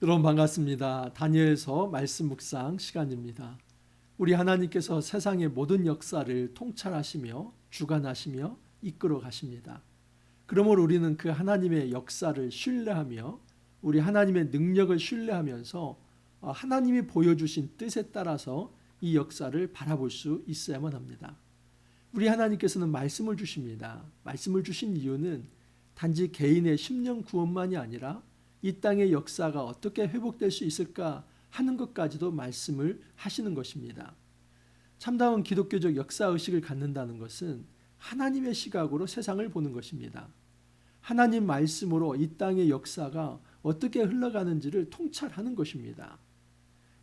여러분 반갑습니다. 다니엘서 말씀 묵상 시간입니다. 우리 하나님께서 세상의 모든 역사를 통찰하시며 주관하시며 이끌어 가십니다. 그러므로 우리는 그 하나님의 역사를 신뢰하며 우리 하나님의 능력을 신뢰하면서 하나님이 보여주신 뜻에 따라서 이 역사를 바라볼 수 있어야만 합니다. 우리 하나님께서는 말씀을 주십니다. 말씀을 주신 이유는 단지 개인의 심령 구원만이 아니라 이 땅의 역사가 어떻게 회복될 수 있을까 하는 것까지도 말씀을 하시는 것입니다. 참다운 기독교적 역사의식을 갖는다는 것은 하나님의 시각으로 세상을 보는 것입니다. 하나님 말씀으로 이 땅의 역사가 어떻게 흘러가는지를 통찰하는 것입니다.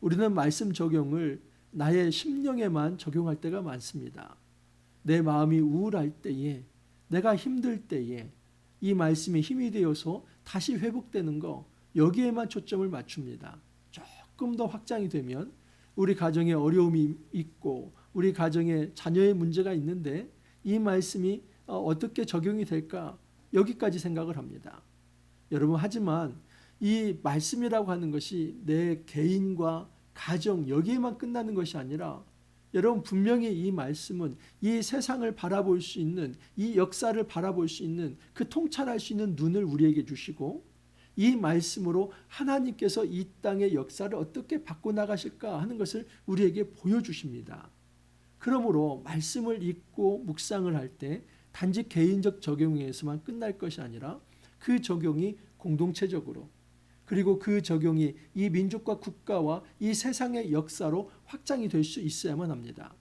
우리는 말씀 적용을 나의 심령에만 적용할 때가 많습니다. 내 마음이 우울할 때에, 내가 힘들 때에 이 말씀이 힘이 되어서 다시 회복되는 거, 여기에만 초점을 맞춥니다. 조금 더 확장이 되면 우리 가정에 어려움이 있고 우리 가정에 자녀의 문제가 있는데 이 말씀이 어떻게 적용이 될까, 여기까지 생각을 합니다. 여러분, 하지만 이 말씀이라고 하는 것이 내 개인과 가정 여기에만 끝나는 것이 아니라 여러분, 분명히 이 말씀은 이 세상을 바라볼 수 있는, 이 역사를 바라볼 수 있는, 그 통찰할 수 있는 눈을 우리에게 주시고 이 말씀으로 하나님께서 이 땅의 역사를 어떻게 바꿔나가실까 하는 것을 우리에게 보여주십니다. 그러므로 말씀을 읽고 묵상을 할 때 단지 개인적 적용에서만 끝날 것이 아니라 그 적용이 공동체적으로, 그리고 그 적용이 이 민족과 국가와 이 세상의 역사로 확장이 될 수 있어야만 합니다.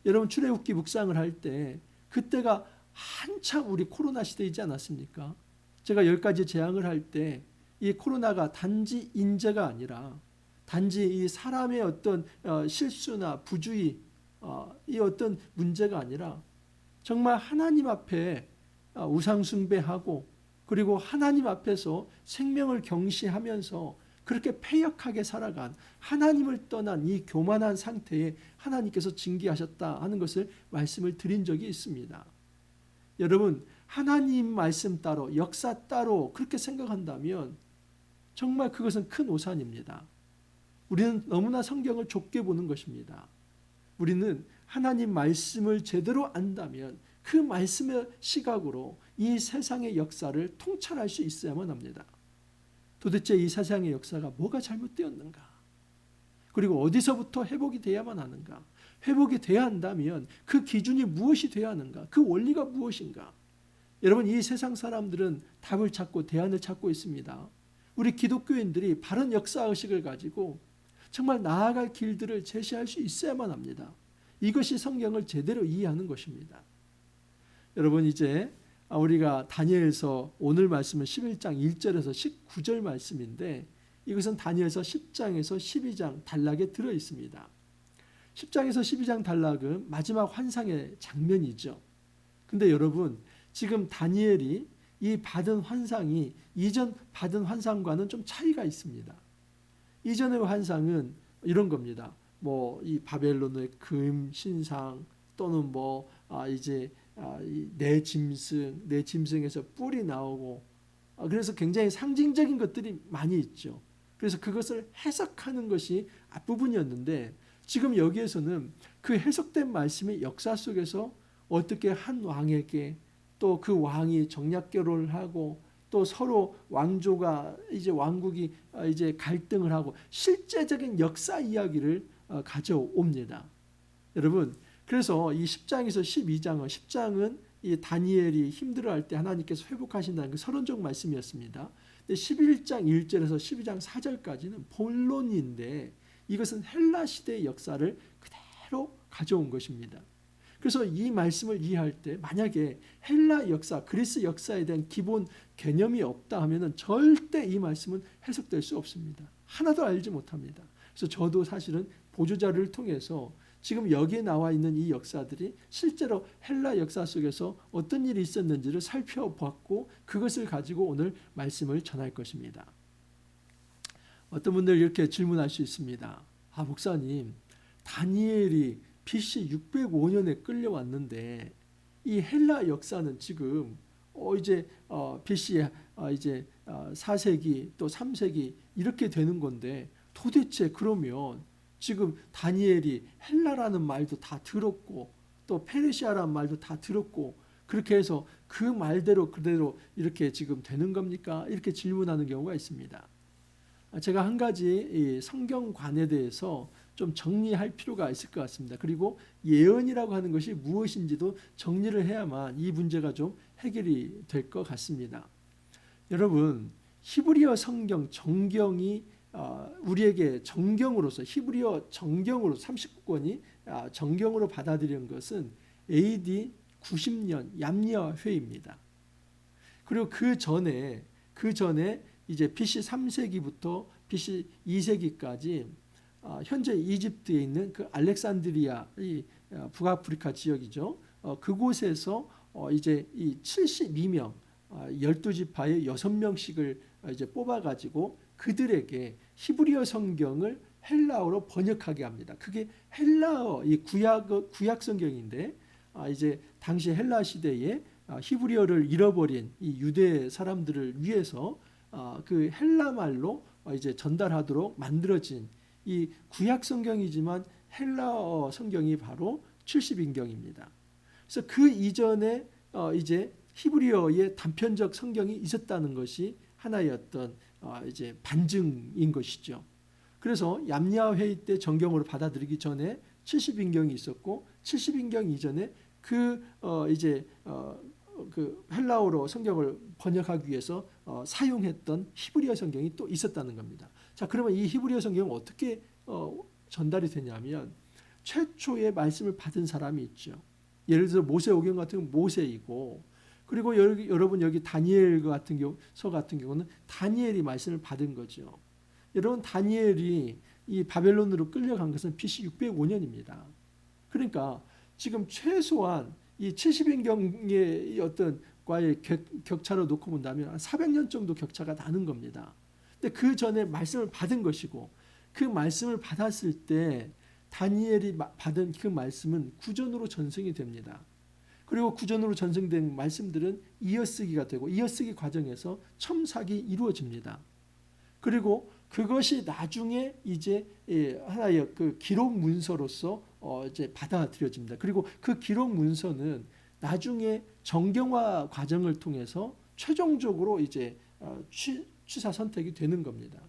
여러분, 출애굽기 묵상을 할 때 그때가 한참 우리 코로나 시대이지 않았습니까? 제가 10가지 재앙을 할 때 이 코로나가 단지 인재가 아니라 단지 이 사람의 어떤 실수나 부주의, 이 어떤 문제가 아니라 정말 하나님 앞에 우상 숭배하고 그리고 하나님 앞에서 생명을 경시하면서 그렇게 패역하게 살아간, 하나님을 떠난 이 교만한 상태에 하나님께서 징계하셨다 하는 것을 말씀을 드린 적이 있습니다. 여러분, 하나님 말씀 따로 역사 따로 그렇게 생각한다면 정말 그것은 큰 오산입니다. 우리는 너무나 성경을 좁게 보는 것입니다. 우리는 하나님 말씀을 제대로 안다면 그 말씀의 시각으로 이 세상의 역사를 통찰할 수 있어야만 합니다. 도대체 이 세상의 역사가 뭐가 잘못되었는가? 그리고 어디서부터 회복이 돼야만 하는가? 회복이 돼야 한다면 그 기준이 무엇이 돼야 하는가? 그 원리가 무엇인가? 여러분, 이 세상 사람들은 답을 찾고 대안을 찾고 있습니다. 우리 기독교인들이 바른 역사의식을 가지고 정말 나아갈 길들을 제시할 수 있어야만 합니다. 이것이 성경을 제대로 이해하는 것입니다. 여러분, 이제 우리가 다니엘서 오늘 말씀은 11장 1절에서 19절 말씀인데 이것은 다니엘서 10장에서 12장 단락에 들어 있습니다. 10장에서 12장 단락은 마지막 환상의 장면이죠. 근데 여러분, 지금 다니엘이 이 받은 환상이 이전 받은 환상과는 좀 차이가 있습니다. 이전의 환상은 이런 겁니다. 이 바벨론의 금 신상 또는 내 짐승에서 뿔이 나오고, 그래서 굉장히 상징적인 것들이 많이 있죠. 그래서 그것을 해석하는 것이 앞부분이었는데 지금 여기에서는 그 해석된 말씀이 역사 속에서 어떻게 한 왕에게 또 그 왕이 정략 결혼을 하고 또 서로 왕조가 이제 왕국이 이제 갈등을 하고 실제적인 역사 이야기를 가져옵니다. 여러분, 그래서 이 10장에서 12장은 10장은 이 다니엘이 힘들어할 때 하나님께서 회복하신다는 그 서론적 말씀이었습니다. 근데 11장 1절에서 12장 4절까지는 본론인데 이것은 헬라 시대의 역사를 그대로 가져온 것입니다. 그래서 이 말씀을 이해할 때 만약에 헬라 역사, 그리스 역사에 대한 기본 개념이 없다 하면은 절대 이 말씀은 해석될 수 없습니다. 하나도 알지 못합니다. 그래서 저도 사실은 보조자료를 통해서 지금 여기에 나와 있는 이 역사들이 실제로 헬라 역사 속에서 어떤 일이 있었는지를 살펴봤고 그것을 가지고 오늘 말씀을 전할 것입니다. 어떤 분들 이렇게 질문할 수 있습니다. 목사님, 다니엘이 BC 605년에 끌려왔는데 이 헬라 역사는 지금 BC 4세기 또 3세기 이렇게 되는 건데 도대체 그러면 지금 다니엘이 헬라라는 말도 다 들었고 또 페르시아라는 말도 다 들었고 그렇게 해서 그 말대로 그대로 이렇게 지금 되는 겁니까? 이렇게 질문하는 경우가 있습니다. 제가 한 가지 이 성경관에 대해서 좀 정리할 필요가 있을 것 같습니다. 그리고 예언이라고 하는 것이 무엇인지도 정리를 해야만 이 문제가 좀 해결이 될 것 같습니다. 여러분, 히브리어 성경 정경이 우리에게 정경으로서 히브리어 정경으로 39권이 정경으로 받아들인 것은 AD 90년 얌리아 회의입니다. 그리고 그 전에 이제 BC 3세기부터 BC 2세기까지 현재 이집트에 있는 그 알렉산드리아 이 북아프리카 지역이죠. 그곳에서 이제 이 72명 12지파의 6명씩을 이제 뽑아가지고 그들에게 히브리어 성경을 헬라어로 번역하게 합니다. 그게 헬라어 이 구약 성경인데 이제 당시 헬라 시대에 히브리어를 잃어버린 이 유대 사람들을 위해서 그 헬라 말로 이제 전달하도록 만들어진 이 구약 성경이지만 헬라어 성경이 바로 70인경입니다. 그래서 그 이전에 이제 히브리어의 단편적 성경이 있었다는 것이 하나의 어떤 이제 반증인 것이죠. 그래서 얌리아 회의 때 정경으로 받아들이기 전에 70인경이 있었고 70인경 이전에 그 헬라어로 성경을 번역하기 위해서 사용했던 히브리어 성경이 또 있었다는 겁니다. 자, 그러면 이 히브리어 성경은 어떻게 전달이 되냐면 최초의 말씀을 받은 사람이 있죠. 예를 들어서 모세오경 같은 경우는 모세이고 그리고 여러분 여기 다니엘 같은 경우는 다니엘이 말씀을 받은 거죠. 여러분 다니엘이 이 바벨론으로 끌려간 것은 BC 605년입니다. 그러니까 지금 최소한 이 70인경의 어떤 과의 격차로 놓고 본다면 한 400년 정도 격차가 나는 겁니다. 근데 그 전에 말씀을 받은 것이고 그 말씀을 받았을 때 다니엘이 받은 그 말씀은 구전으로 전승이 됩니다. 그리고 구전으로 전승된 말씀들은 이어쓰기가 되고 이어쓰기 과정에서 첨삭이 이루어집니다. 그리고 그것이 나중에 이제 하나의 그 기록 문서로서 이제 받아들여집니다. 그리고 그 기록 문서는 나중에 정경화 과정을 통해서 최종적으로 이제 취사 선택이 되는 겁니다.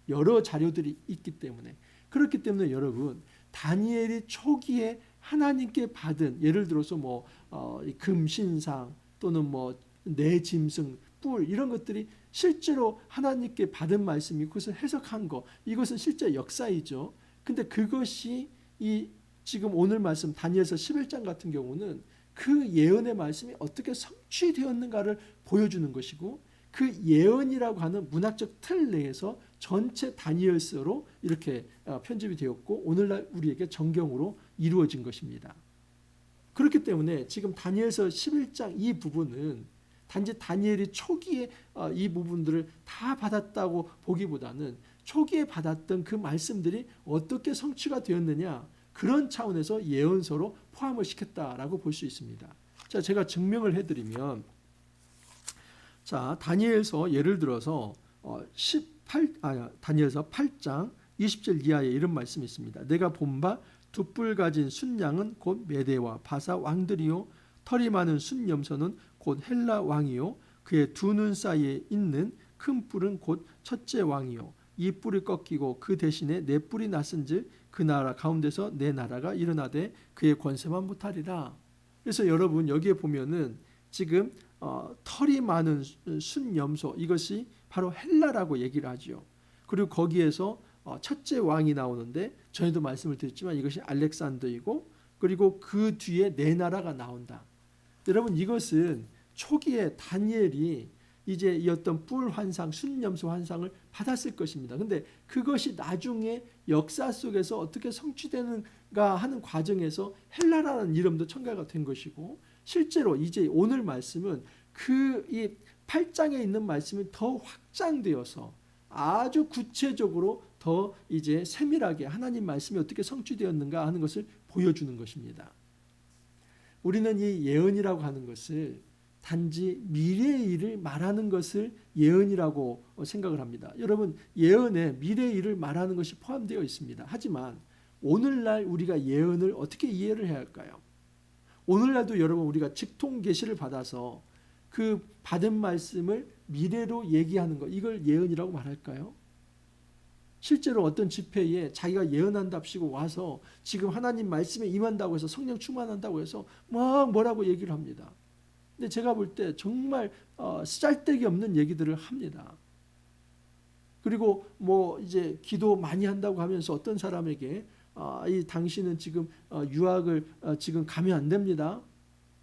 여러 자료들이 있기 때문에. 그렇기 때문에 여러분 다니엘이 초기에 하나님께 받은 예를 들어서 뭐 금신상 또는 뭐 내짐승 뿔 이런 것들이 실제로 하나님께 받은 말씀이 그것을 해석한 거 이것은 실제 역사이죠. 근데 그것이 이 지금 오늘 말씀 다니엘서 11장 같은 경우는 그 예언의 말씀이 어떻게 성취되었는가를 보여주는 것이고 그 예언이라고 하는 문학적 틀 내에서 전체 다니엘서로 이렇게 편집이 되었고 오늘날 우리에게 정경으로 이루어진 것입니다. 그렇기 때문에 지금 다니엘서 11장 이 부분은 단지 다니엘이 초기에 이 부분들을 다 받았다고 보기보다는 초기에 받았던 그 말씀들이 어떻게 성취가 되었느냐 그런 차원에서 예언서로 포함을 시켰다라고 볼 수 있습니다. 자, 제가 증명을 해드리면 자 다니엘서 예를 들어서 다니엘서 8장 20절 이하에 이런 말씀이 있습니다. 내가 본 바 두 뿔 가진 순양은 곧 메대와 바사 왕들이요 털이 많은 순염소는 곧 헬라 왕이요 그의 두 눈 사이에 있는 큰 뿔은 곧 첫째 왕이요 이 뿔이 꺾이고 그 대신에 네 뿔이 났은즉 그 나라 가운데서 내 나라가 일어나되 그의 권세만 못하리라. 그래서 여러분 여기에 보면은 지금 털이 많은 순염소 이것이 바로 헬라라고 얘기를 하죠. 그리고 거기에서 첫째 왕이 나오는데 전에도 말씀을 드렸지만 이것이 알렉산더이고 그리고 그 뒤에 네 나라가 나온다. 여러분 이것은 초기에 다니엘이 이제 이 어떤 뿔 환상, 순염소 환상을 받았을 것입니다. 근데 그것이 나중에 역사 속에서 어떻게 성취되는가 하는 과정에서 헬라라는 이름도 첨가가 된 것이고 실제로 이제 오늘 말씀은 그 이 8장에 있는 말씀이 더 확장되어서 아주 구체적으로 더 이제 세밀하게 하나님 말씀이 어떻게 성취되었는가 하는 것을 보여주는 것입니다. 우리는 이 예언이라고 하는 것을 단지 미래의 일을 말하는 것을 예언이라고 생각을 합니다. 여러분, 예언에 미래의 일을 말하는 것이 포함되어 있습니다. 하지만 오늘날 우리가 예언을 어떻게 이해를 해야 할까요? 오늘날도 여러분, 우리가 직통 계시를 받아서 그 받은 말씀을 미래로 얘기하는 것, 이걸 예언이라고 말할까요? 실제로 어떤 집회에 자기가 예언한답시고 와서 지금 하나님 말씀에 임한다고 해서 성령 충만한다고 해서 막 뭐라고 얘기를 합니다. 근데 제가 볼 때 정말 쓰잘데기 없는 얘기들을 합니다. 그리고 뭐 이제 기도 많이 한다고 하면서 어떤 사람에게 이 당신은 지금 유학을 지금 가면 안 됩니다.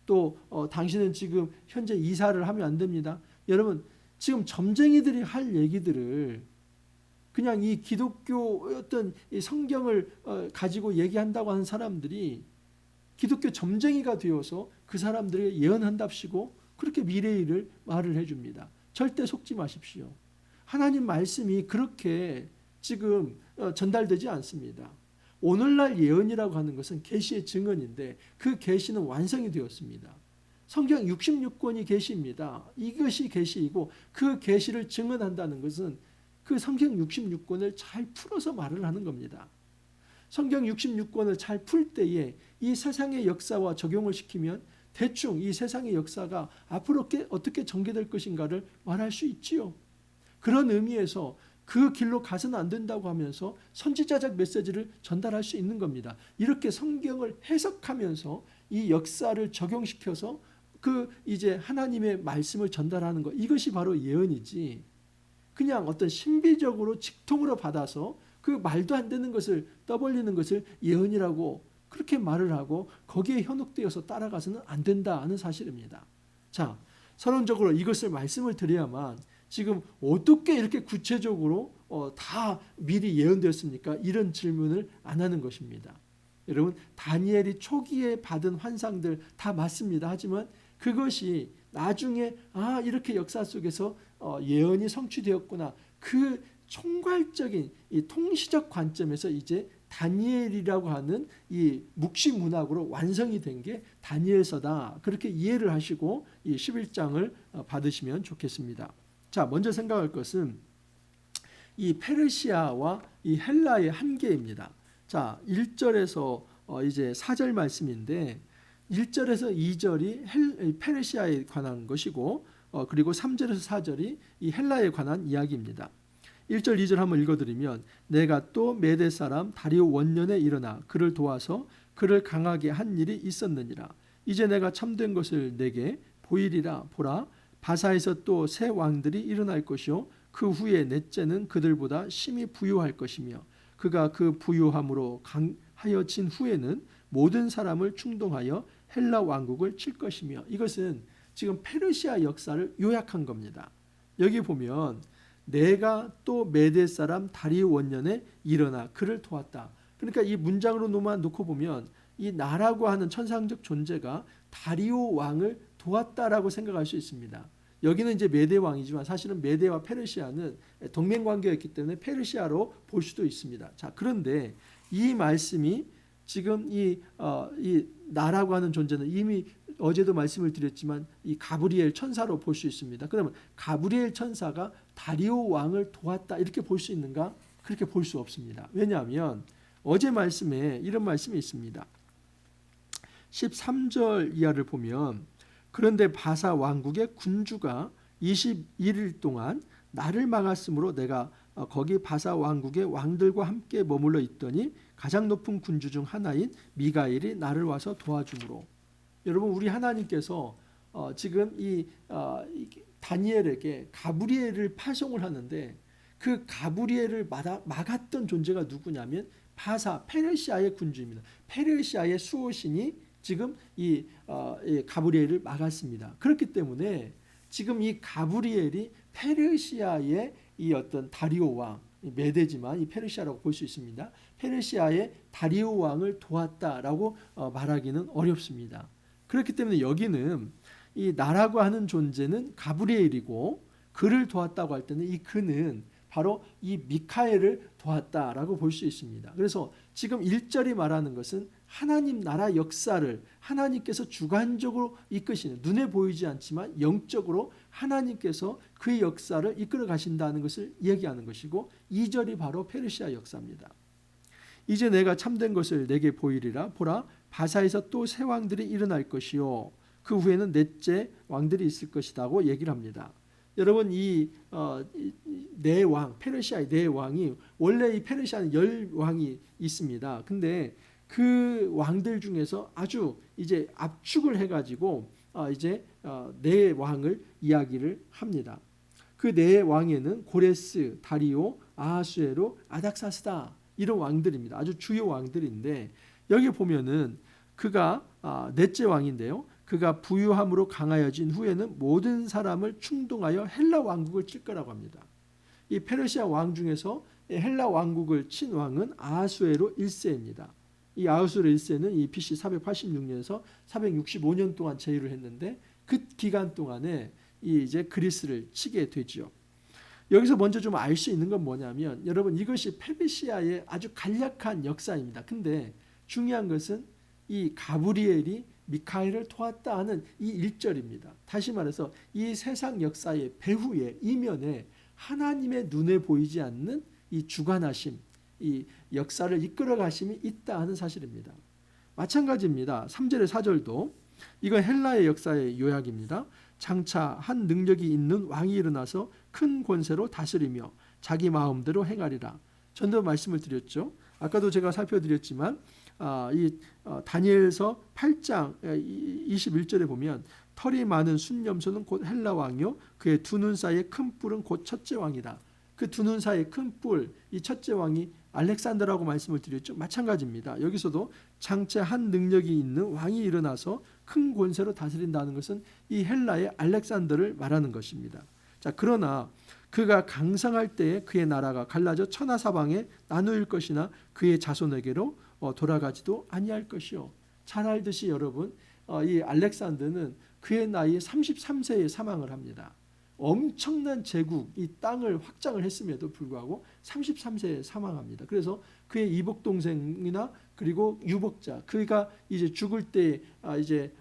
또 당신은 지금 현재 이사를 하면 안 됩니다. 여러분, 지금 점쟁이들이 할 얘기들을 그냥 이 기독교 어떤 이 성경을 가지고 얘기한다고 하는 사람들이 기독교 점쟁이가 되어서 그 사람들에게 예언한답시고 그렇게 미래의 일을 말을 해줍니다. 절대 속지 마십시오. 하나님 말씀이 그렇게 지금 전달되지 않습니다. 오늘날 예언이라고 하는 것은 계시의 증언인데 그 계시는 완성이 되었습니다. 성경 66권이 계시입니다. 이것이 계시이고 그 계시를 증언한다는 것은 그 성경 66권을 잘 풀어서 말을 하는 겁니다. 성경 66권을 잘 풀 때에 이 세상의 역사와 적용을 시키면 대충 이 세상의 역사가 앞으로 어떻게 전개될 것인가를 말할 수 있지요. 그런 의미에서 그 길로 가서는 안 된다고 하면서 선지자적 메시지를 전달할 수 있는 겁니다. 이렇게 성경을 해석하면서 이 역사를 적용시켜서 그 이제 하나님의 말씀을 전달하는 것, 이것이 바로 예언이지, 그냥 어떤 신비적으로 직통으로 받아서 그 말도 안 되는 것을 떠벌리는 것을 예언이라고 그렇게 말을 하고 거기에 현혹되어서 따라가서는 안 된다는 사실입니다. 자, 서론적으로 이것을 말씀을 드려야만 지금 어떻게 이렇게 구체적으로 다 미리 예언되었습니까? 이런 질문을 안 하는 것입니다. 여러분, 다니엘이 초기에 받은 환상들 다 맞습니다. 하지만 그것이 나중에 이렇게 역사 속에서 예언이 성취되었구나, 그 총괄적인 이 통시적 관점에서 이제 다니엘이라고 하는 이 묵시 문학으로 완성이 된 게 다니엘서다, 그렇게 이해를 하시고 이 11장을 받으시면 좋겠습니다. 자, 먼저 생각할 것은 이 페르시아와 이 헬라의 한계입니다. 자, 1절에서 이제 4절 말씀인데 1절에서 2절이 페르시아에 관한 것이고 그리고 3절에서 4절이 이 헬라에 관한 이야기입니다. 1절 2절 한번 읽어드리면, 내가 또 메대 사람 다리오 원년에 일어나 그를 도와서 그를 강하게 한 일이 있었느니라. 이제 내가 참된 것을 내게 보이리라. 보라, 바사에서 또 새 왕들이 일어날 것이요 그 후에 넷째는 그들보다 심히 부유할 것이며 그가 그 부유함으로 강하여진 후에는 모든 사람을 충동하여 헬라 왕국을 칠 것이며. 이것은 지금 페르시아 역사를 요약한 겁니다. 여기 보면 내가 또 메대 사람 다리오 원년에 일어나 그를 도왔다. 그러니까 이 문장으로 놓고 보면 이 나라고 하는 천상적 존재가 다리오 왕을 도왔다라고 생각할 수 있습니다. 여기는 이제 메대 왕이지만 사실은 메대와 페르시아는 동맹 관계였기 때문에 페르시아로 볼 수도 있습니다. 자, 그런데 이 말씀이 지금 이 나라고 하는 존재는 이미 어제도 말씀을 드렸지만 이 가브리엘 천사로 볼 수 있습니다. 그러면 가브리엘 천사가 다리오 왕을 도왔다 이렇게 볼 수 있는가? 그렇게 볼 수 없습니다. 왜냐하면 어제 말씀에 이런 말씀이 있습니다. 13절 이하를 보면, 그런데 바사 왕국의 군주가 21일 동안 나를 막았으므로 내가 거기 바사 왕국의 왕들과 함께 머물러 있더니 가장 높은 군주 중 하나인 미가엘이 나를 와서 도와주므로. 여러분, 우리 하나님께서 지금 이 다니엘에게 가브리엘을 파송을 하는데 그 가브리엘을 막았던 존재가 누구냐면 바사, 페르시아의 군주입니다. 페르시아의 수호신이 지금 이 가브리엘을 막았습니다. 그렇기 때문에 지금 이 가브리엘이 페르시아의 이 어떤 다리오 왕, 메대지만 이 페르시아라고 볼 수 있습니다. 페르시아의 다리오 왕을 도왔다라고 말하기는 어렵습니다. 그렇기 때문에 여기는 이 나라고 하는 존재는 가브리엘이고 그를 도왔다고 할 때는 이 그는 바로 이 미카엘을 도왔다라고 볼 수 있습니다. 그래서 지금 1절이 말하는 것은 하나님 나라 역사를 하나님께서 주관적으로 이끄시는, 눈에 보이지 않지만 영적으로 하나님께서 그 역사를 이끌어 가신다는 것을 이야기하는 것이고, 2절이 바로 페르시아 역사입니다. 이제 내가 참된 것을 내게 보이리라. 보라, 바사에서 또 새 왕들이 일어날 것이요 그 후에는 넷째 왕들이 있을 것이라고 얘기를 합니다. 여러분, 이 네 왕, 페르시아의 네 왕이, 원래 이 페르시아는 10왕이 있습니다. 근데 그 왕들 중에서 아주 이제 압축을 해가지고 이제 네 왕을 이야기를 합니다. 그 네 왕에는 고레스, 다리오, 아하수에로, 아닥사스다, 이런 왕들입니다. 아주 주요 왕들인데, 여기 보면은 그가 넷째 왕인데요. 그가 부유함으로 강하여진 후에는 모든 사람을 충동하여 헬라 왕국을 칠 거라고 합니다. 이 페르시아 왕 중에서 헬라 왕국을 친 왕은 아하수에로 1세입니다. 이 아하수에로 1세는 이 BC 486년에서 465년 동안 제위를 했는데, 그 기간 동안에 이제 그리스를 치게 되죠. 여기서 먼저 좀 알 수 있는 건 뭐냐면, 여러분, 이것이 페르시아의 아주 간략한 역사입니다. 근데 중요한 것은 이 가브리엘이 미카엘을 도왔다 하는 이 1절입니다. 다시 말해서 이 세상 역사의 배후에, 이면에 하나님의 눈에 보이지 않는 이 주관하심, 이 역사를 이끌어 가심이 있다 하는 사실입니다. 마찬가지입니다. 3절의 4절도 이건 헬라의 역사의 요약입니다. 장차 한 능력이 있는 왕이 일어나서 큰 권세로 다스리며 자기 마음대로 행하리라. 전도 말씀을 드렸죠. 아까도 제가 살펴드렸지만 이 다니엘서 8장 21절에 보면 털이 많은 순념소는 곧 헬라 왕이요 그의 두 눈 사이의 큰 뿔은 곧 첫째 왕이다. 그 두 눈 사이의 큰 뿔, 이 첫째 왕이 알렉산더라고 말씀을 드렸죠. 마찬가지입니다. 여기서도 장차 한 능력이 있는 왕이 일어나서 큰 권세로 다스린다는 것은 이 헬라의 알렉산더를 말하는 것입니다. 자, 그러나 그가 강성할 때에 그의 나라가 갈라져 천하사방에 나누일 것이나 그의 자손에게로 돌아가지도 아니할 것이요. 잘 알듯이 여러분, 이 알렉산더는 그의 나이 33세에 사망을 합니다. 엄청난 제국, 이 땅을 확장을 했음에도 불구하고 33세에 사망합니다. 그래서 그의 이복 동생이나 그리고 유복자, 그가 이제 죽을 때 이제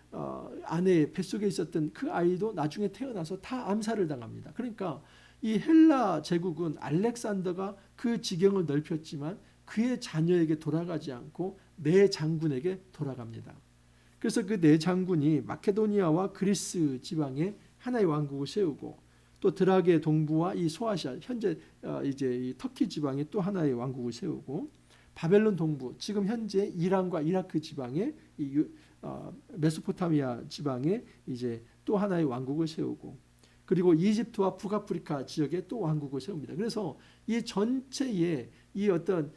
아내의 뱃속에 있었던 그 아이도 나중에 태어나서 다 암살을 당합니다. 그러니까 이 헬라 제국은 알렉산더가 그 지경을 넓혔지만 그의 자녀에게 돌아가지 않고 네 장군에게 돌아갑니다. 그래서 그 네 장군이 마케도니아와 그리스 지방에 하나의 왕국을 세우고, 또 드라게 동부와 이 소아시아, 현재 이제 이 터키 지방에 또 하나의 왕국을 세우고, 바벨론 동부, 지금 현재 이란과 이라크 지방에 이 메소포타미아 지방에 이제 또 하나의 왕국을 세우고, 그리고 이집트와 북아프리카 지역에 또 왕국을 세웁니다. 그래서 이 전체의 이 어떤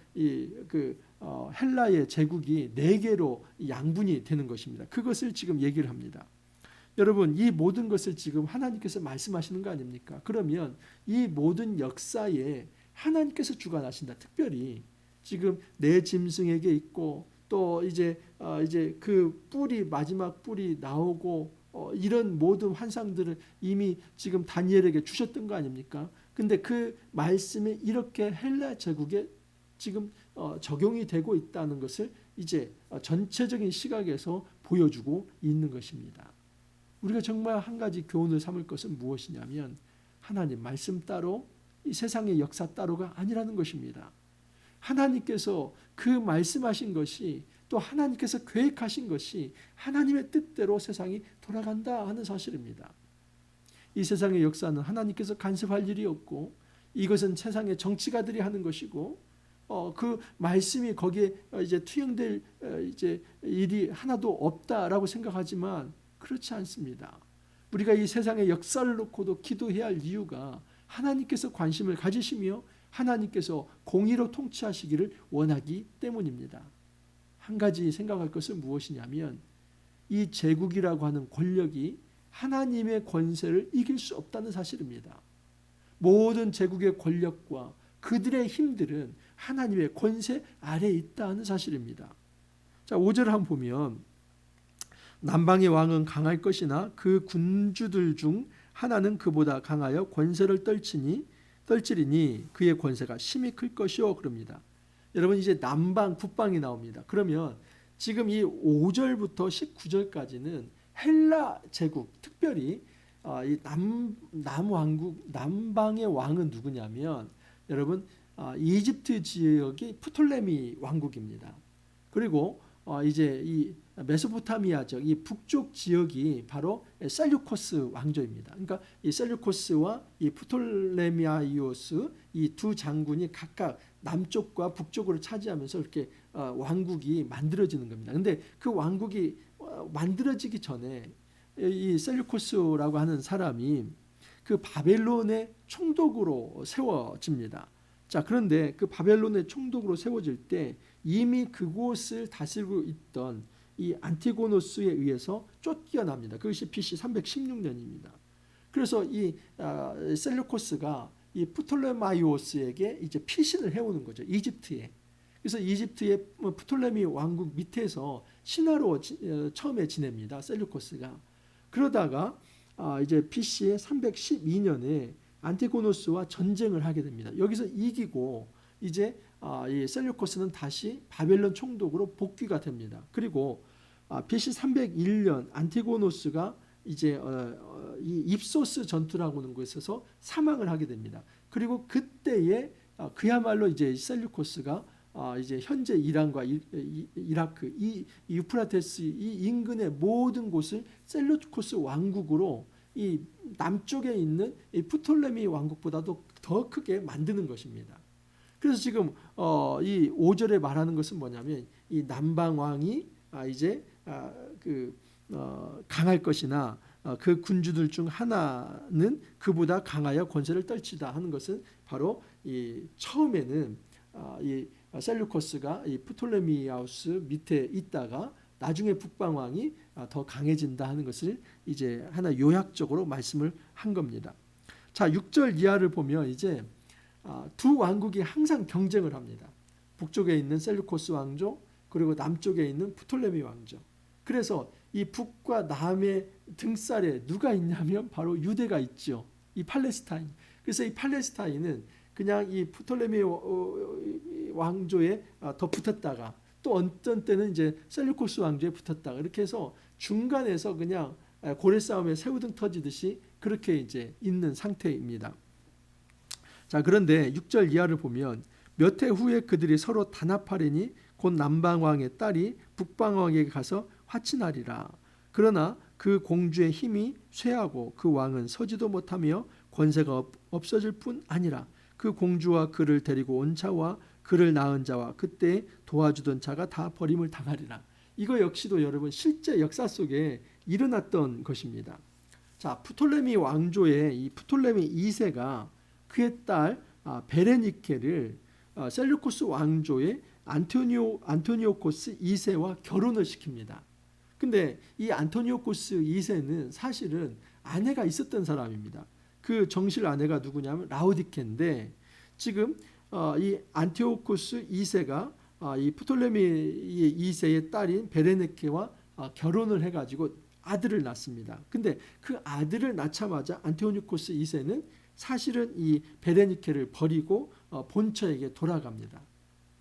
헬라의 제국이 네 개로 양분이 되는 것입니다. 그것을 지금 얘기를 합니다. 여러분, 이 모든 것을 지금 하나님께서 말씀하시는 거 아닙니까? 그러면 이 모든 역사에 하나님께서 주관하신다. 특별히 지금 내 짐승에게 있고, 또 이제 그 뿔이, 마지막 뿔이 나오고, 이런 모든 환상들을 이미 지금 다니엘에게 주셨던 거 아닙니까? 근데 그 말씀이 이렇게 헬라 제국에 지금 적용이 되고 있다는 것을 이제 전체적인 시각에서 보여주고 있는 것입니다. 우리가 정말 한 가지 교훈을 삼을 것은 무엇이냐면, 하나님 말씀 따로 이 세상의 역사 따로가 아니라는 것입니다. 하나님께서 그 말씀하신 것이, 또 하나님께서 계획하신 것이 하나님의 뜻대로 세상이 돌아간다 하는 사실입니다. 이 세상의 역사는 하나님께서 간섭할 일이 없고, 이것은 세상의 정치가들이 하는 것이고, 그 말씀이 거기에 이제 투영될 이제 일이 하나도 없다라고 생각하지만 그렇지 않습니다. 우리가 이 세상의 역사를 놓고도 기도해야 할 이유가 하나님께서 관심을 가지시며 하나님께서 공의로 통치하시기를 원하기 때문입니다. 한 가지 생각할 것은 무엇이냐면, 이 제국이라고 하는 권력이 하나님의 권세를 이길 수 없다는 사실입니다. 모든 제국의 권력과 그들의 힘들은 하나님의 권세 아래에 있다는 사실입니다. 자, 5절을 한번 보면, 남방의 왕은 강할 것이나 그 군주들 중 하나는 그보다 강하여 권세를 떨치니 떨치리니 그의 권세가 심히 클 것이요 그럽니다. 여러분 이제 남방 북방이 나옵니다. 그러면 지금 이 5절부터 19절까지는 헬라 제국, 특별히 이 남왕국 남방의 왕은 누구냐면 여러분 이집트 지역이 프톨레미 왕국입니다. 그리고 이제 이 메소포타미아 지역, 이 북쪽 지역이 바로 셀류코스 왕조입니다. 그러니까 이 셀류코스와 이 프톨레미아이오스 이 두 장군이 각각 남쪽과 북쪽으로 차지하면서 이렇게 왕국이 만들어지는 겁니다. 근데 그 왕국이 만들어지기 전에 이 셀류코스라고 하는 사람이 그 바벨론의 총독으로 세워집니다. 자, 그런데 그 바벨론의 총독으로 세워질 때 이미 그곳을 다스리고 있던 이 안티고노스에 의해서 쫓겨납니다. 그것이 BC 316년입니다. 그래서 이 셀루코스가 이 프톨레마이오스에게 이제 피신을 해오는 거죠. 이집트에. 그래서 이집트의 프톨레미 왕국 밑에서 신하로 처음에 지냅니다. 셀루코스가. 그러다가 이제 BC 312년에 안티고노스와 전쟁을 하게 됩니다. 여기서 이기고 이제 이 셀류코스는 다시 바벨론 총독으로 복귀가 됩니다. 그리고 BC 301년 안티고노스가 이제 이 입소스 전투라고 하는 곳에서 사망을 하게 됩니다. 그리고 그때에 그야말로 이제 셀류코스가 이제 현재 이란과 이라크 이 유프라테스 이 인근의 모든 곳을 셀류코스 왕국으로 이 남쪽에 있는 이 프톨레미 왕국보다도 더 크게 만드는 것입니다. 그래서 지금 이 5절에 말하는 것은 뭐냐면 이 남방 왕이 이제 강할 것이나 그 군주들 중 하나는 그보다 강하여 권세를 떨치다 하는 것은 바로 이 처음에는 이 셀루코스가 이 프톨레미아우스 밑에 있다가 나중에 북방 왕이 더 강해진다 하는 것을 이제 하나 요약적으로 말씀을 한 겁니다. 자, 6절 이하를 보면 이제 두 왕국이 항상 경쟁을 합니다. 북쪽에 있는 셀루코스 왕조 그리고 남쪽에 있는 프톨레미 왕조. 그래서 이 북과 남의 등살에 누가 있냐면 바로 유대가 있죠. 이 팔레스타인. 그래서 이 팔레스타인은 그냥 이 프톨레미 왕조에 더 붙었다가 또 어떤 때는 이제 셀루코스 왕조에 붙었다가 이렇게 해서 중간에서 그냥 고래 싸움에 새우등 터지듯이 그렇게 이제 있는 상태입니다. 자, 그런데 6절 이하를 보면 몇 해 후에 그들이 서로 단합하리니 곧 남방왕의 딸이 북방왕에게 가서 화친하리라. 그러나 그 공주의 힘이 쇠하고 그 왕은 서지도 못하며 권세가 없어질 뿐 아니라 그 공주와 그를 데리고 온 자와 그를 낳은 자와 그때 도와주던 자가 다 버림을 당하리라. 이거 역시도 여러분 실제 역사 속에 일어났던 것입니다. 자, 프톨레미 왕조의 이 프톨레미 2세가 그의 딸 베레니케를 셀루코스 왕조의 안토니오코스 2세와 결혼을 시킵니다. 근데 이 안토니오코스 2세는 사실은 아내가 있었던 사람입니다. 그 정실 아내가 누구냐면 라우디케인데 지금 이 안티오코스 2세가 이 프톨레미 2세의 딸인 베레니케와 결혼을 해가지고 아들을 낳습니다. 근데 그 아들을 낳자마자 안티오니코스 2세는 사실은 이 베레니케를 버리고 본처에게 돌아갑니다.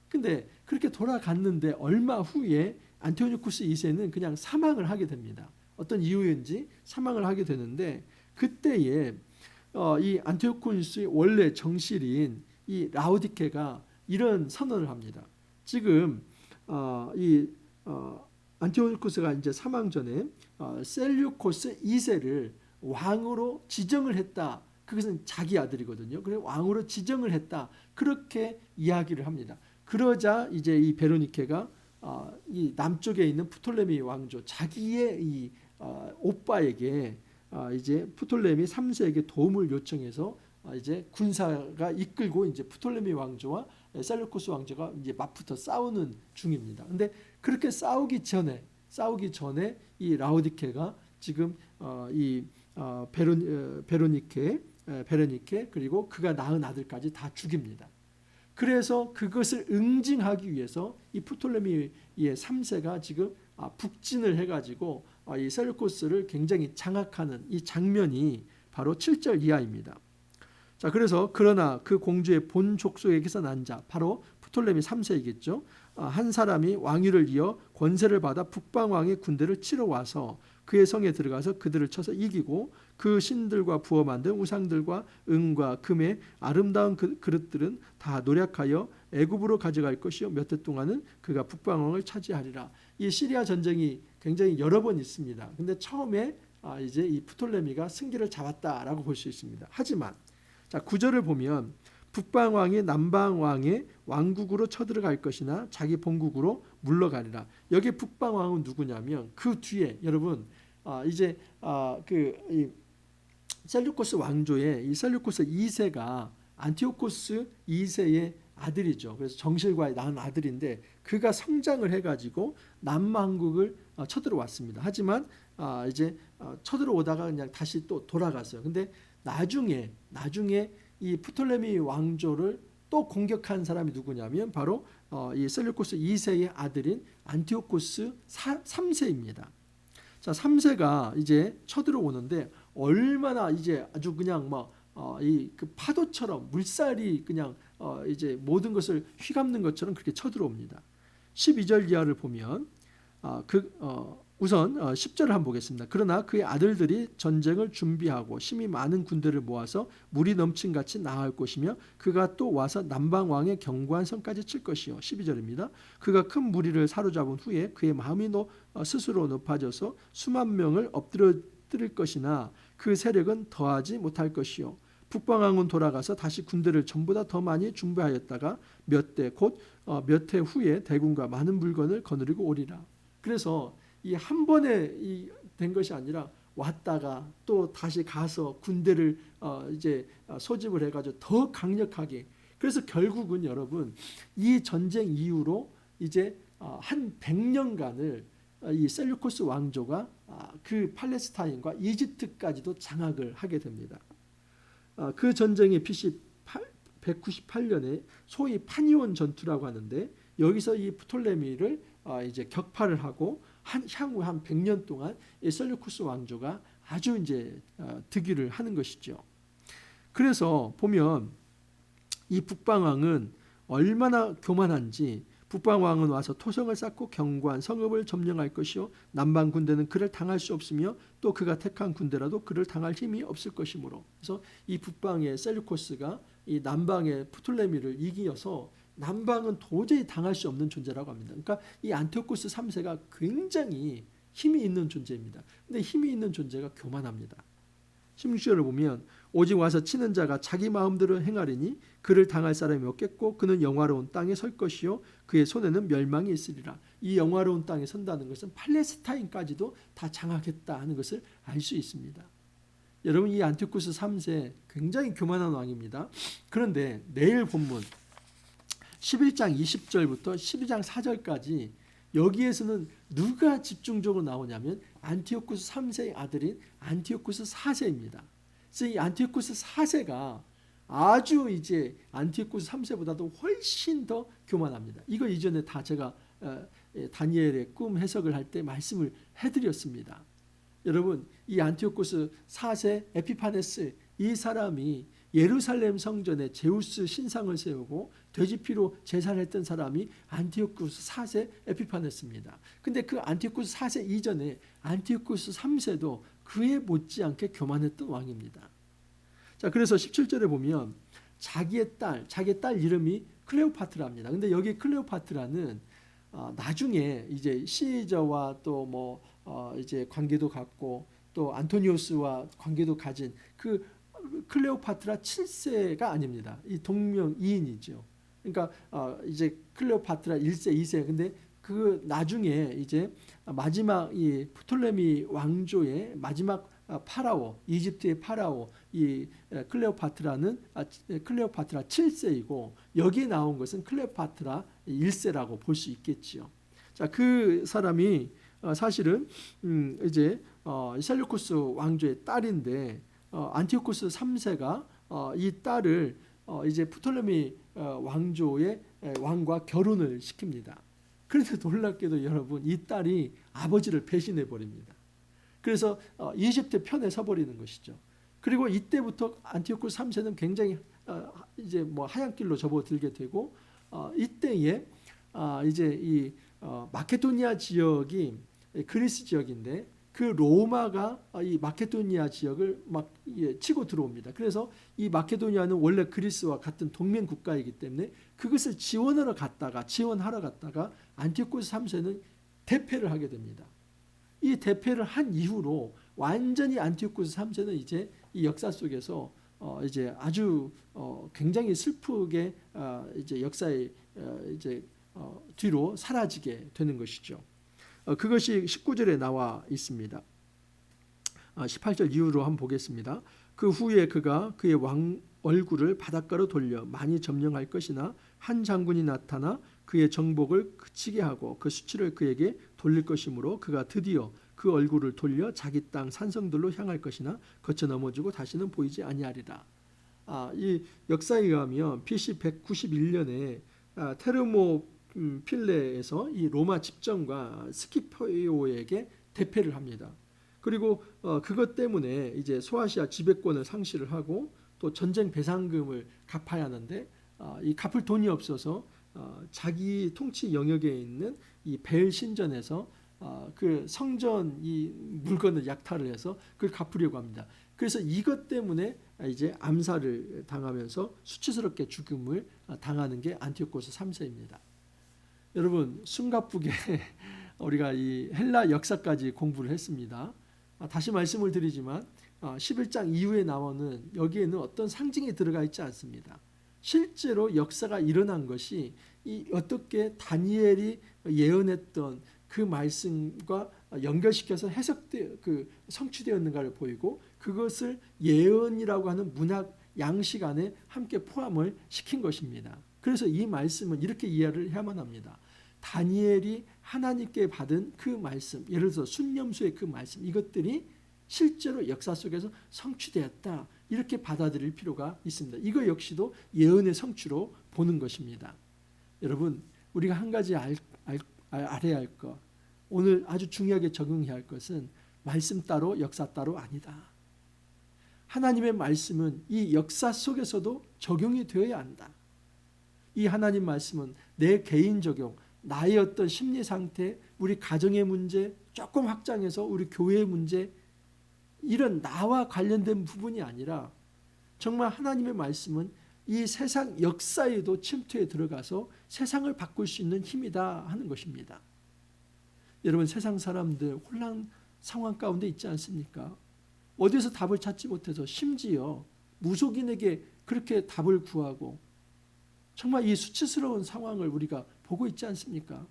근데 그렇게 돌아갔는데 얼마 후에 안티오니코스 2세는 그냥 사망을 하게 됩니다. 어떤 이유인지 사망을 하게 되는데 그때에 이 안티오코스의 원래 정실인 이 라우디케가 이런 선언을 합니다. 지금 이 안티오코스가 이제 사망 전에 셀류코스 2세를 왕으로 지정을 했다. 그것은 자기 아들이거든요. 그래서 왕으로 지정을 했다. 그렇게 이야기를 합니다. 그러자 이제 이 베로니케가 이 남쪽에 있는 프톨레미 왕조 자기의 이 오빠에게 이제 프톨레미 3세에게 도움을 요청해서 이제 군사가 이끌고 이제 프톨레미 왕조와 셀루코스 왕조가 이제 맞붙어 싸우는 중입니다. 근데 그렇게 싸우기 전에 이 라우디케가 지금 이 베레니케 그리고 그가 낳은 아들까지 다 죽입니다. 그래서 그것을 응징하기 위해서 이 프톨레미의 3세가 지금 북진을 해가지고 이 셀루코스를 굉장히 장악하는 이 장면이 바로 7절 이하입니다. 자, 그래서 그러나 그 공주의 본 족속에게서 난 자, 바로 프톨레미 3세이겠죠. 한 사람이 왕위를 이어 권세를 받아 북방왕의 군대를 치러 와서 그의 성에 들어가서 그들을 쳐서 이기고 그 신들과 부어 만든 우상들과 은과 금의 아름다운 그릇들은 다 노략하여 애굽으로 가져갈 것이요 몇 해 동안은 그가 북방왕을 차지하리라. 이 시리아 전쟁이 굉장히 여러 번 있습니다. 근데 처음에 이제 이 프톨레미가 승기를 잡았다라고 볼 수 있습니다. 하지만 자, 9절을 보면 북방왕이 남방왕의 왕국으로 쳐들어갈 것이나 자기 본국으로 물러가리라. 여기 북방왕은 누구냐면 그 뒤에 여러분 이제 이 셀루코스 왕조의 이 셀루코스 2세가 안티오코스 2세의 아들이죠. 그래서 정실과의 낳은 아들인데 그가 성장을 해가지고 남왕국을 쳐들어왔습니다. 하지만 이제 쳐들어오다가 그냥 다시 또 돌아갔어요. 근데 나중에 이 프톨레미 왕조를 또 공격한 사람이 누구냐면 바로 이 셀루코스 2세의 아들인 안티오코스 3세입니다. 자, 3세가 이제 쳐들어오는데 얼마나 이제 아주 그냥 이 그 파도처럼 물살이 그냥 이제 모든 것을 휘감는 것처럼 그렇게 쳐들어옵니다. 12절 이하를 보면 우선 10절을 한번 보겠습니다. 그러나 그의 아들들이 전쟁을 준비하고 심히 많은 군대를 모아서 물이 넘친같이 나아갈 것이며 그가 또 와서 남방왕의 견고한 성까지 칠 것이요. 12절입니다. 그가 큰 무리를 사로잡은 후에 그의 마음이 스스로 높아져서 수만 명을 엎드릴 것이나 그 세력은 더하지 못할 것이요. 북방왕은 돌아가서 다시 군대를 전보다 더 많이 준비하였다가 몇 해 후에 대군과 많은 물건을 거느리고 오리라. 그래서 이 한 번에 된 것이 아니라 왔다가 또 다시 가서 군대를 이제 소집을 해가지고 더 강력하게. 그래서 결국은 여러분 이 전쟁 이후로 이제 한 100년간을 이 셀루코스 왕조가 그 팔레스타인과 이집트까지도 장악을 하게 됩니다. 그 전쟁이 BC 198년에 소위 파니온 전투라고 하는데 여기서 이 프톨레미를 이제 격파를 하고 향후 한 100년 동안 이 셀루쿠스 왕조가 아주 이제 득위를 하는 것이죠. 그래서 보면 이 북방왕은 얼마나 교만한지 북방왕은 와서 토성을 쌓고 견고한 성읍을 점령할 것이요 남방 군대는 그를 당할 수 없으며 또 그가 택한 군대라도 그를 당할 힘이 없을 것이므로. 그래서 이 북방의 셀루코스가 이 남방의 프톨레미를 이기어서 남방은 도저히 당할 수 없는 존재라고 합니다. 그러니까 이 안티오코스 3세가 굉장히 힘이 있는 존재입니다. 근데 힘이 있는 존재가 교만합니다. 16절을 보면 오직 와서 치는 자가 자기 마음대로 행하리니 그를 당할 사람이 없겠고 그는 영화로운 땅에 설 것이요 그의 손에는 멸망이 있으리라. 이 영화로운 땅에 선다는 것은 팔레스타인까지도 다 장악했다 하는 것을 알 수 있습니다. 여러분 이 안티오코스 3세 굉장히 교만한 왕입니다. 그런데 내일 본문 11장 20절부터 12장 4절까지 여기에서는 누가 집중적으로 나오냐면 안티오코스 3세의 아들인 안티오코스 4세입니다. 그래서 이 안티오코스 4세가 아주 이제 안티오코스 3세보다도 훨씬 더 교만합니다. 이거 이전에 다 제가 다니엘의 꿈 해석을 할 때 말씀을 해드렸습니다. 여러분 이 안티오코스 4세 에피파네스 이 사람이 예루살렘 성전에 제우스 신상을 세우고 돼지피로 제사했던 사람이 안티오코스 4세 에피파네스입니다. 근데 그 안티오코스 4세 이전에 안티오코스 3세도 그에 못지않게 교만했던 왕입니다. 자, 그래서 17절에 보면 자기의 딸 이름이 클레오파트라입니다. 근데 여기 클레오파트라는 나중에 이제 시저와 또 이제 관계도 갖고 또 안토니오스와 관계도 가진 그 클레오파트라 7세가 아닙니다. 이 동명이인이죠. 그러니까 이제 클레오파트라 1세, 2세. 근데 그 나중에 이제 마지막 이 프톨레미 왕조의 마지막 파라오, 이집트의 파라오 이 클레오파트라 7세이고 여기에 나온 것은 클레오파트라 1세라고 볼 수 있겠지요. 자, 그 사람이 사실은 이제 셀루코스 왕조의 딸인데 안티오코스 3세가 이 딸을 이제 프톨레미 왕조의 왕과 결혼을 시킵니다. 그런데 놀랍게도 여러분 이 딸이 아버지를 배신해 버립니다. 그래서 이집트 편에 서 버리는 것이죠. 그리고 이때부터 안티오쿠스 3세는 굉장히 이제 뭐 하얀 길로 접어들게 되고 이때에 이제 이 마케도니아 지역이 그리스 지역인데 그 로마가 이 마케도니아 지역을 막 치고 들어옵니다. 그래서 이 마케도니아는 원래 그리스와 같은 동맹 국가이기 때문에 그것을 지원하러 갔다가 안티오쿠스 3세는 대패를 하게 됩니다. 이 대패를 한 이후로 완전히 안티오쿠스 3세는 이제 이 역사 속에서 이제 아주 굉장히 슬프게 이제 역사의 이제 뒤로 사라지게 되는 것이죠. 그것이 19절에 나와 있습니다. 18절 이후로 한번 보겠습니다. 그 후에 그가 그의 왕 얼굴을 바닷가로 돌려 많이 점령할 것이나 한 장군이 나타나 그의 정복을 그치게 하고 그 수치를 그에게 돌릴 것이므로 그가 드디어 그 얼굴을 돌려 자기 땅 산성들로 향할 것이나 거쳐 넘어지고 다시는 보이지 아니하리라. 이 역사에 의하면 BC 191년에 테르모 필레에서 이 로마 집정과 스키피오에게 대패를 합니다. 그리고 그것 때문에 이제 소아시아 지배권을 상실을 하고 또 전쟁 배상금을 갚아야 하는데 이 갚을 돈이 없어서 자기 통치 영역에 있는 이 벨 신전에서 그 성전 이 물건을 약탈을 해서 그걸 갚으려고 합니다. 그래서 이것 때문에 이제 암살을 당하면서 수치스럽게 죽음을 당하는 게 안티오코스 3세입니다. 여러분 숨가쁘게 우리가 이 헬라 역사까지 공부를 했습니다. 다시 말씀을 드리지만 11장 이후에 나오는 여기에는 어떤 상징이 들어가 있지 않습니다. 실제로 역사가 일어난 것이 이 어떻게 다니엘이 예언했던 그 말씀과 연결시켜서 성취되었는가를 보이고 그것을 예언이라고 하는 문학 양식 안에 함께 포함을 시킨 것입니다. 그래서 이 말씀은 이렇게 이해를 해야만 합니다. 다니엘이 하나님께 받은 그 말씀, 예를 들어서 순념수의 그 말씀, 이것들이 실제로 역사 속에서 성취되었다. 이렇게 받아들일 필요가 있습니다. 이거 역시도 예언의 성취로 보는 것입니다. 여러분, 우리가 한 가지 알아야 할 것, 오늘 아주 중요하게 적용해야 할 것은 말씀 따로 역사 따로 아니다. 하나님의 말씀은 이 역사 속에서도 적용이 되어야 한다. 이 하나님 말씀은 내 개인 적용, 나의 어떤 심리 상태, 우리 가정의 문제, 조금 확장해서 우리 교회의 문제, 이런 나와 관련된 부분이 아니라 정말 하나님의 말씀은 이 세상 역사에도 침투해 들어가서 세상을 바꿀 수 있는 힘이다 하는 것입니다. 여러분, 세상 사람들 혼란 상황 가운데 있지 않습니까? 어디서 답을 찾지 못해서 심지어 무속인에게 그렇게 답을 구하고 정말 이 수치스러운 상황을 우리가 보고 있지 않습니까?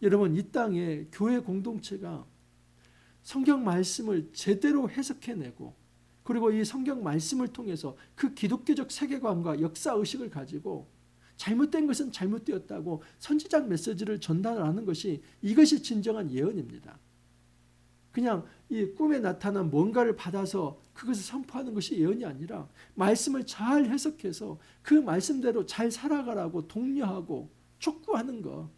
여러분, 이 땅에 교회 공동체가 성경 말씀을 제대로 해석해내고 그리고 이 성경 말씀을 통해서 그 기독교적 세계관과 역사의식을 가지고 잘못된 것은 잘못되었다고 선지자 메시지를 전달하는 것이 이것이 진정한 예언입니다. 그냥 이 꿈에 나타난 뭔가를 받아서 그것을 선포하는 것이 예언이 아니라 말씀을 잘 해석해서 그 말씀대로 잘 살아가라고 독려하고 촉구하는 것,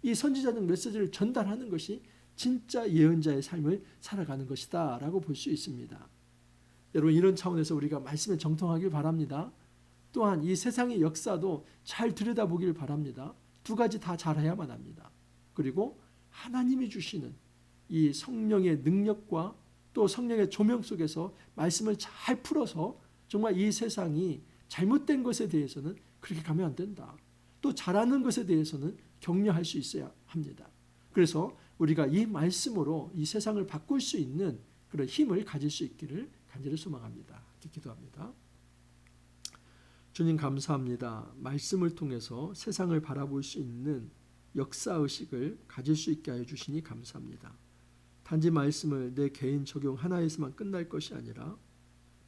이 선지자적 메시지를 전달하는 것이 진짜 예언자의 삶을 살아가는 것이다 라고 볼 수 있습니다. 여러분, 이런 차원에서 우리가 말씀에 정통하길 바랍니다. 또한 이 세상의 역사도 잘 들여다보길 바랍니다. 두 가지 다 잘해야만 합니다. 그리고 하나님이 주시는 이 성령의 능력과 또 성령의 조명 속에서 말씀을 잘 풀어서 정말 이 세상이 잘못된 것에 대해서는 그렇게 가면 안 된다. 또 잘하는 것에 대해서는 격려할 수 있어야 합니다. 그래서 우리가 이 말씀으로 이 세상을 바꿀 수 있는 그런 힘을 가질 수 있기를 간절히 소망합니다. 기도합니다. 주님, 감사합니다. 말씀을 통해서 세상을 바라볼 수 있는 역사의식을 가질 수 있게 하여 주시니 감사합니다. 단지 말씀을 내 개인 적용 하나에서만 끝날 것이 아니라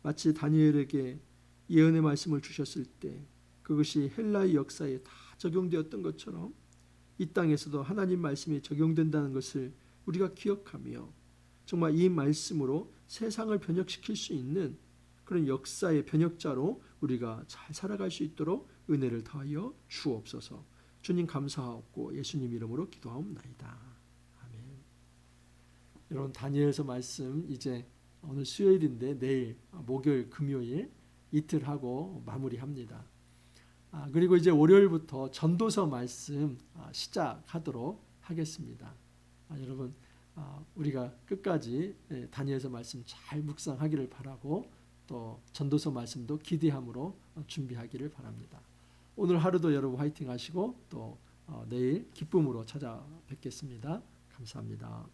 마치 다니엘에게 예언의 말씀을 주셨을 때 그것이 헬라의 역사에 다 적용되었던 것처럼 이 땅에서도 하나님 말씀이 적용된다는 것을 우리가 기억하며 정말 이 말씀으로 세상을 변혁시킬 수 있는 그런 역사의 변혁자로 우리가 잘 살아갈 수 있도록 은혜를 더하여 주옵소서. 주님, 감사하옵고 예수님 이름으로 기도하옵나이다. 아멘. 여러분, 다니엘서 말씀 이제 오늘 수요일인데 내일 목요일, 금요일 이틀 하고 마무리합니다. 그리고 이제 월요일부터 전도서 말씀 시작하도록 하겠습니다. 여러분 우리가 끝까지 다니엘서 말씀 잘 묵상하기를 바라고 또 전도서 말씀도 기대함으로 준비하기를 바랍니다. 오늘 하루도 여러분 화이팅 하시고 또 내일 기쁨으로 찾아뵙겠습니다. 감사합니다.